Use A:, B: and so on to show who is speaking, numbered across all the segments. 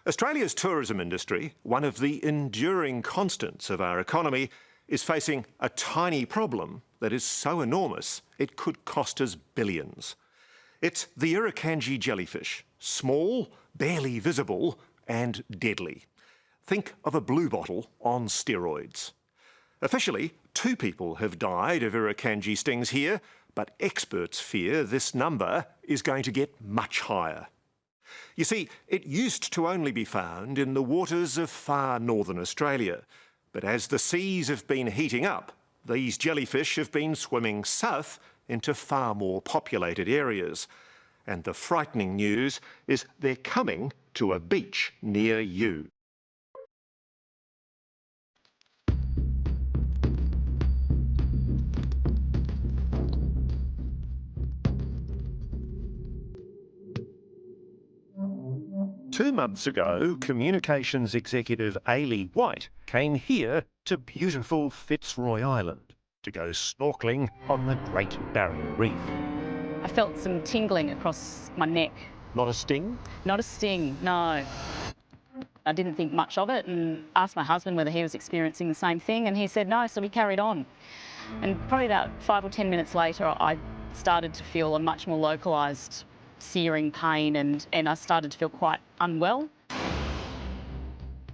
A: Australia's tourism industry, one of the enduring constants of our economy, is facing a tiny problem that is so enormous it could cost us billions. It's the Irukandji jellyfish, small, barely visible and deadly. Think of a bluebottle on steroids. Officially, 2 people have died of Irukandji stings here, but experts fear this number is going to get much higher. You see, it used to only be found in the waters of far northern Australia, but as the seas have been heating up, these jellyfish have been swimming south into far more populated areas. And the frightening news is they're coming to a beach near you. Two months ago, communications executive Ailey White came here to beautiful Fitzroy Island to go snorkelling on the Great Barrier Reef.
B: I felt some tingling across my neck.
A: Not a sting?
B: Not a sting, no. I didn't think much of it and asked my husband whether he was experiencing the same thing, and he said no, so we carried on. And probably about 5 or 10 minutes later, I started to feel a much more localised searing pain and I started to feel quite unwell.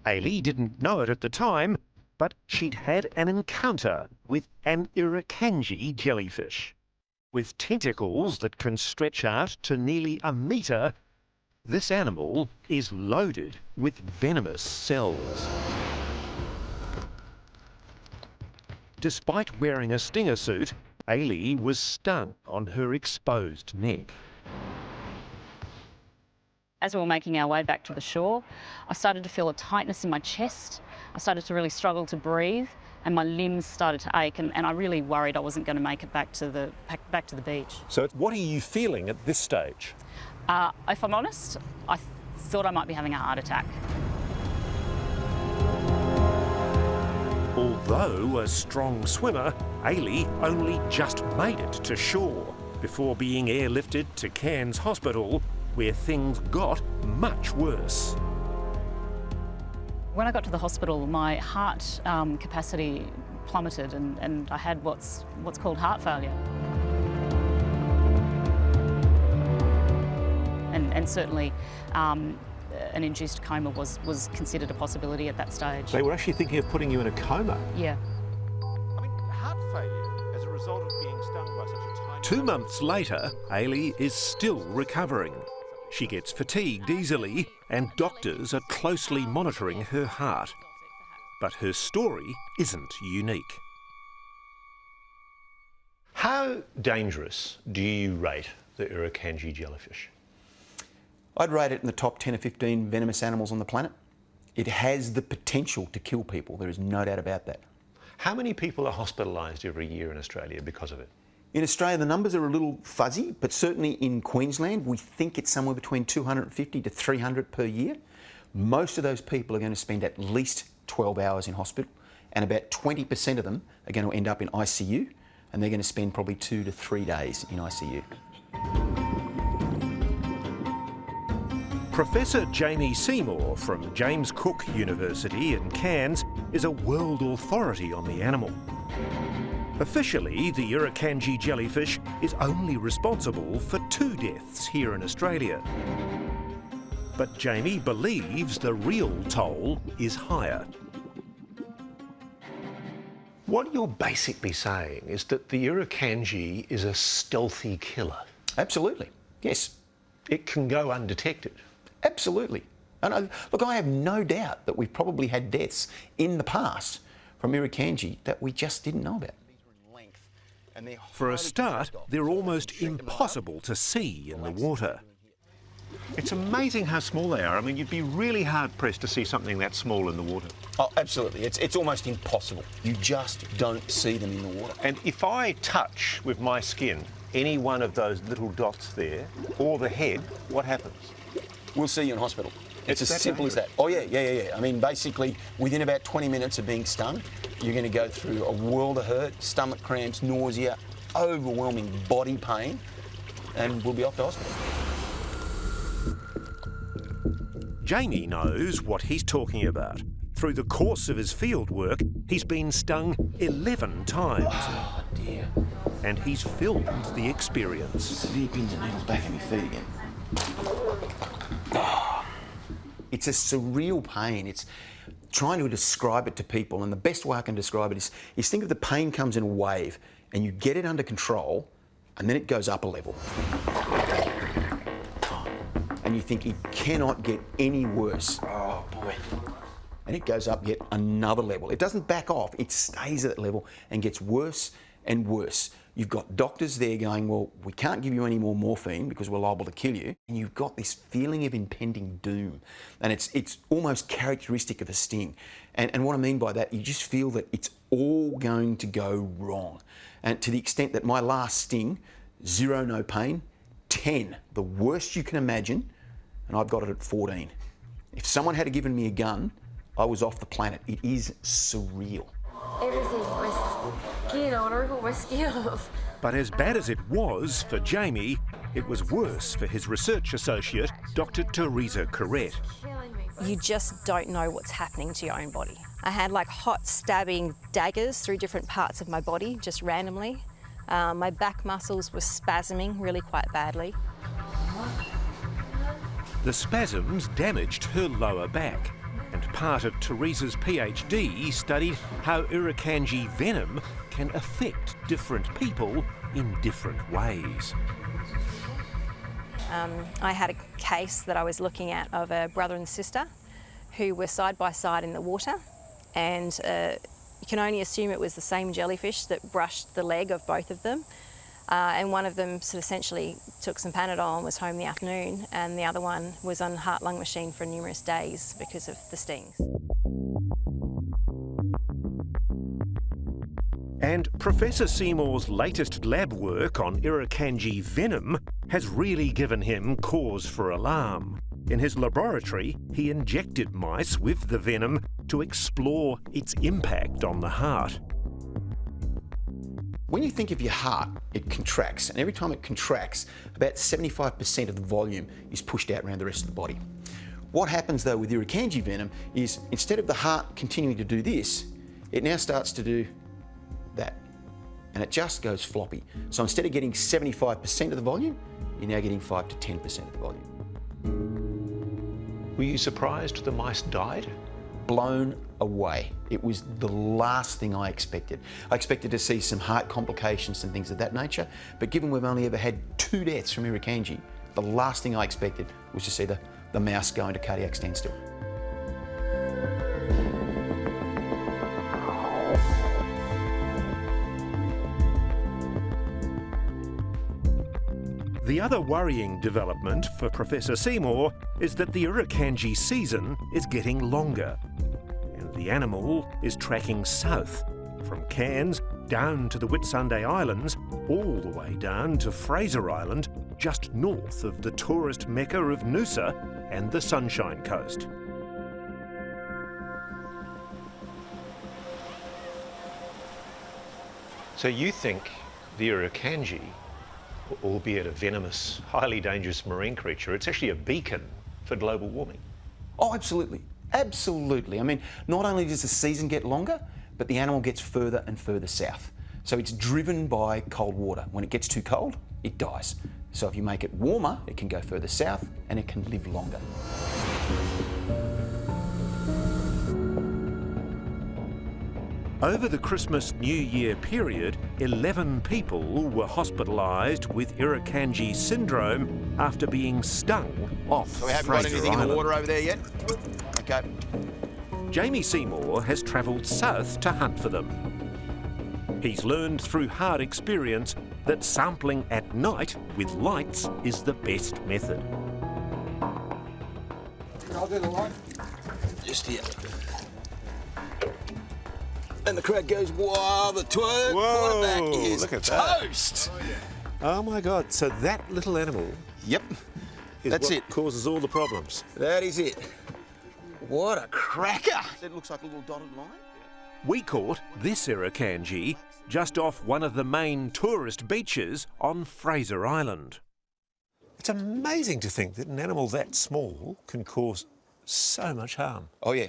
A: Ailey didn't know it at the time, but she'd had an encounter with an Irukandji jellyfish. With tentacles that can stretch out to nearly a metre, this animal is loaded with venomous cells. Despite wearing a stinger suit, Ailey was stung on her exposed neck.
B: As we were making our way back to the shore, I started to feel a tightness in my chest. I started to really struggle to breathe and my limbs started to ache and I really worried I wasn't going to make it back to the beach.
A: So what are you feeling at this stage?
B: If I'm honest, I thought I might be having a heart attack.
A: Although a strong swimmer, Ailey only just made it to shore before being airlifted to Cairns Hospital, where things got much worse.
B: When I got to the hospital, my heart capacity plummeted and I had what's called heart failure. And certainly an induced coma was considered a possibility at that stage.
A: They were actually thinking of putting you in a coma?
B: Yeah.
A: I mean, heart failure as a result of being stung by such a tiny... 2 months later, Ailey is still recovering. She gets fatigued easily and doctors are closely monitoring her heart. But her story isn't unique. How dangerous do you rate the Irukandji jellyfish?
C: I'd rate it in the top 10 or 15 venomous animals on the planet. It has the potential to kill people, there is no doubt about that.
A: How many people are hospitalised every year in Australia because of it?
C: In Australia, the numbers are a little fuzzy, but certainly in Queensland, we think it's somewhere between 250 to 300 per year. Most of those people are going to spend at least 12 hours in hospital, and about 20% of them are going to end up in ICU, and they're going to spend probably 2 to 3 days in ICU.
A: Professor Jamie Seymour from James Cook University in Cairns is a world authority on the animal. Officially, the Irukandji jellyfish is only responsible for 2 deaths here in Australia. But Jamie believes the real toll is higher. What you're basically saying is that the Irukandji is a stealthy killer.
C: Absolutely, yes.
A: It can go undetected.
C: Absolutely. And look, I have no doubt that we've probably had deaths in the past from Irukandji that we just didn't know about.
A: For a start, they're almost impossible to see in the water. It's amazing how small they are. I mean, you'd be really hard-pressed to see something that small in the water.
C: Oh, absolutely. It's almost impossible. You just don't see them in the water.
A: And if I touch with my skin any one of those little dots there, or the head, what happens?
C: We'll see you in hospital. It's as simple as that. Oh, yeah. I mean, basically, within about 20 minutes of being stung, you're going to go through a world of hurt, stomach cramps, nausea, overwhelming body pain, and we'll be off to hospital.
A: Jamie knows what he's talking about. Through the course of his field work, he's been stung 11 times.
C: Oh dear.
A: And he's filmed the experience.
C: Severe pins and needles back in my feet again. Oh. It's a surreal pain. It's trying to describe it to people, and the best way I can describe it is think of the pain comes in a wave, and you get it under control, and then it goes up a level. And you think it cannot get any worse. Oh boy. And it goes up yet another level. It doesn't back off, it stays at that level and gets worse and worse. You've got doctors there going, well, we can't give you any more morphine because we're liable to kill you. And you've got this feeling of impending doom. And it's almost characteristic of a sting. And what I mean by that, you just feel that it's all going to go wrong. And to the extent that my last sting, 0 no pain, 10, the worst you can imagine, and I've got it at 14. If someone had given me a gun, I was off the planet. It is surreal.
D: Everything, my skin, I want to rip all my skin off.
A: But as bad as it was for Jamie, it was worse for his research associate, Dr. Teresa Corrette.
E: You just don't know what's happening to your own body. I had like hot stabbing daggers through different parts of my body, just randomly. My back muscles were spasming really quite badly.
A: The spasms damaged her lower back, and part of Teresa's PhD studied how Irukandji venom can affect different people in different ways.
E: I had a case that I was looking at of a brother and sister who were side by side in the water, and you can only assume it was the same jellyfish that brushed the leg of both of them. And one of them sort of essentially took some Panadol and was home in the afternoon, and the other one was on heart-lung machine for numerous days because of the stings.
A: And Professor Seymour's latest lab work on Irukandji venom has really given him cause for alarm. In his laboratory, he injected mice with the venom to explore its impact on the heart.
C: When you think of your heart, it contracts, and every time it contracts, about 75% of the volume is pushed out around the rest of the body. What happens though with Irukandji venom is instead of the heart continuing to do this, it now starts to do that, and it just goes floppy. So instead of getting 75% of the volume, you're now getting 5 to 10% of the volume.
A: Were you surprised the mice died?
C: Blown away. It was the last thing I expected. I expected to see some heart complications and things of that nature, but given we've only ever had 2 deaths from Irukandji, the last thing I expected was to see the mouse go into cardiac standstill.
A: The other worrying development for Professor Seymour is that the Irukandji season is getting longer, and the animal is tracking south from Cairns down to the Whitsunday Islands, all the way down to Fraser Island, just north of the tourist mecca of Noosa and the Sunshine Coast. So you think the Irukandji, albeit a venomous, highly dangerous marine creature, it's actually a beacon for global warming?
C: Oh, absolutely. Absolutely. I mean, not only does the season get longer, but the animal gets further and further south. So it's driven by cold water. When it gets too cold, it dies. So if you make it warmer, it can go further south and it can live longer.
A: Over the Christmas-New Year period, 11 people were hospitalised with Irukandji syndrome after being stung off
C: So we haven't
A: Fraser
C: got anything
A: Island.
C: in the water over there yet? Okay.
A: Jamie Seymour has travelled south to hunt for them. He's learned through hard experience that sampling at night with lights is the best method.
F: I'll do the light.
C: Just here. And the crowd goes, wow, the quarterback is
A: look at that.
C: toast.
A: Oh my God, so that little animal
C: Yep,
A: is
C: that's
A: what
C: it.
A: causes all the problems.
C: That is it. What a cracker. It looks like a little dotted line.
A: We caught this Irukandji just off one of the main tourist beaches on Fraser Island. It's amazing to think that an animal that small can cause so much harm.
C: Oh yeah,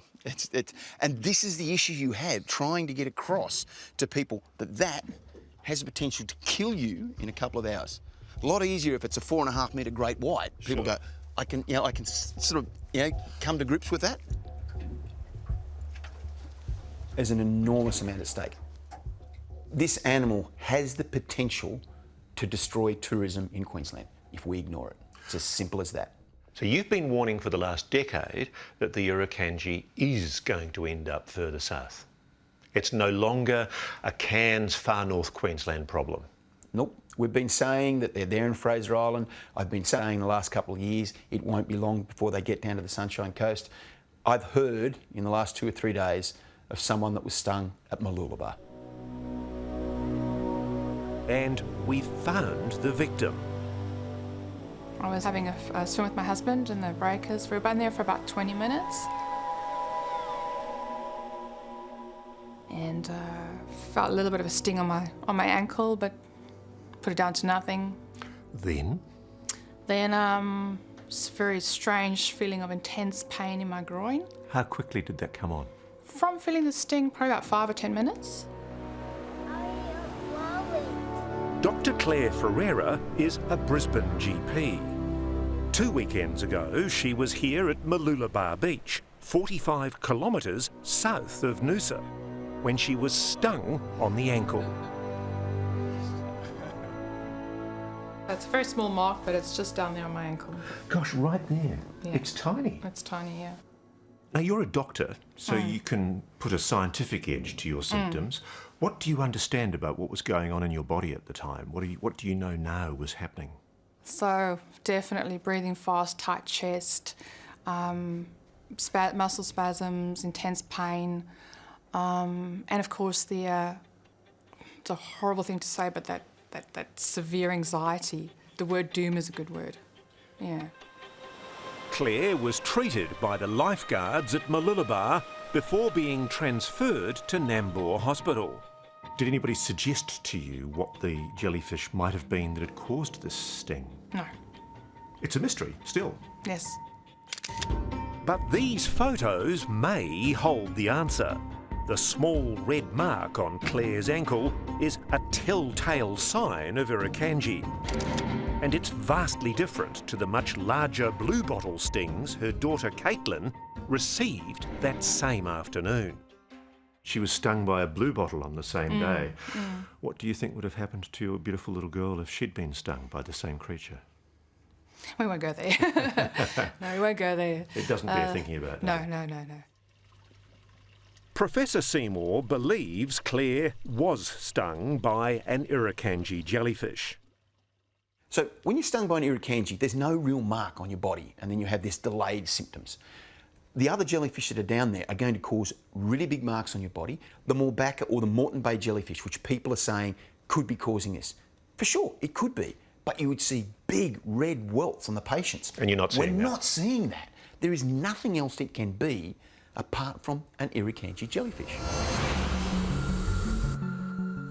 C: and this is the issue you had, trying to get across to people that has the potential to kill you in a couple of hours. A lot easier if it's a 4.5 metre great white. People go, I can sort of, come to grips with that. There's an enormous amount at stake. This animal has the potential to destroy tourism in Queensland if we ignore it. It's as simple as that.
A: So you've been warning for the last decade that the Irukandji is going to end up further south. It's no longer a Cairns, far north Queensland problem.
C: Nope. We've been saying that they're there in Fraser Island. I've been saying the last couple of years it won't be long before they get down to the Sunshine Coast. I've heard in the last 2 or 3 days of someone that was stung at Mooloolaba.
A: And we found the victim.
F: I was having a swim with my husband in the breakers. We've been there for about 20 minutes. And felt a little bit of a sting on my ankle, but put it down to nothing.
A: Then?
F: Then it's a very strange feeling of intense pain in my groin.
A: How quickly did that come on?
F: From feeling the sting, probably about 5 or 10 minutes.
A: Dr. Claire Ferreira is a Brisbane GP. 2 weekends ago, she was here at Mooloolaba Beach, 45 kilometres south of Noosa, when she was stung on the ankle.
F: It's a very small mark, but it's just down there on my ankle.
A: Gosh, right there.
F: Yeah.
A: It's tiny.
F: It's tiny, yeah.
A: Now, you're a doctor, so you can put a scientific edge to your symptoms. What do you understand about what was going on in your body at the time? What do you know now was happening?
F: So definitely breathing fast, tight chest, muscle spasms, intense pain, and of course it's a horrible thing to say, but that severe anxiety. The word doom is a good word. Yeah.
A: Claire was treated by the lifeguards at Mooloolaba before being transferred to Nambour Hospital. Did anybody suggest to you what the jellyfish might have been that had caused this sting?
F: No.
A: It's a mystery, still.
F: Yes.
A: But these photos may hold the answer. The small red mark on Claire's ankle is a telltale sign of Irukandji. And it's vastly different to the much larger bluebottle stings her daughter Caitlin received that same afternoon. She was stung by a bluebottle on the same day. What do you think would have happened to your beautiful little girl if she'd been stung by the same creature?
F: We won't go there. No, we won't go there.
A: It doesn't bear thinking about.
F: No.
A: Professor Seymour believes Claire was stung by an Irukandji jellyfish.
C: So when you're stung by an Irukandji, there's no real mark on your body, and then you have this delayed symptoms. The other jellyfish that are down there are going to cause really big marks on your body. The Morbacca or the Moreton Bay jellyfish, which people are saying could be causing this. For sure, it could be, but you would see big red welts on the patients.
A: And you're not seeing that?
C: We're not seeing that. There is nothing else it can be apart from an Irukandji jellyfish.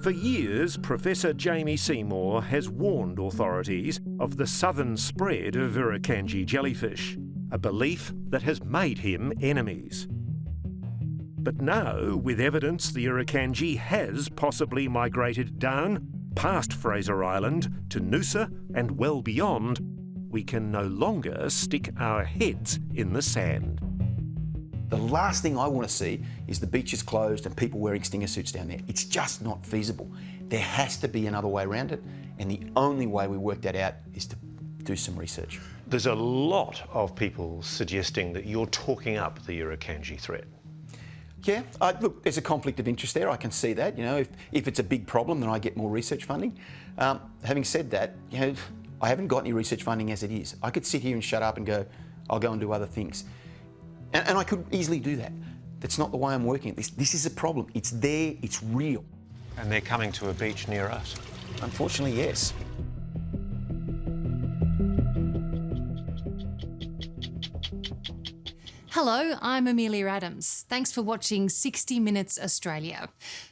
A: For years, Professor Jamie Seymour has warned authorities of the southern spread of Irukandji jellyfish, a belief that has made him enemies. But now, with evidence the Irukandji has possibly migrated down, past Fraser Island, to Noosa and well beyond, we can no longer stick our heads in the sand.
C: The last thing I want to see is the beaches closed and people wearing stinger suits down there. It's just not feasible. There has to be another way around it, and the only way we work that out is to do some research.
A: There's a lot of people suggesting that you're talking up the Irukandji threat.
C: Yeah, look, there's a conflict of interest there. I can see that. You know, if it's a big problem, then I get more research funding. Having said that, you know, I haven't got any research funding as it is. I could sit here and shut up and go, I'll go and do other things. And I could easily do that. That's not the way I'm working at this. This is a problem. It's there, it's real.
A: And they're coming to a beach near us.
C: Unfortunately, yes.
G: Hello, I'm Amelia Adams. Thanks for watching 60 Minutes Australia.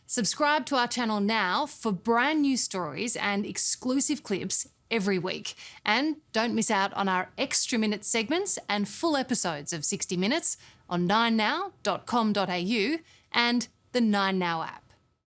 G: Subscribe to our channel now for brand new stories and exclusive clips every week. And don't miss out on our extra minute segments and full episodes of 60 Minutes on 9now.com.au and the 9Now app.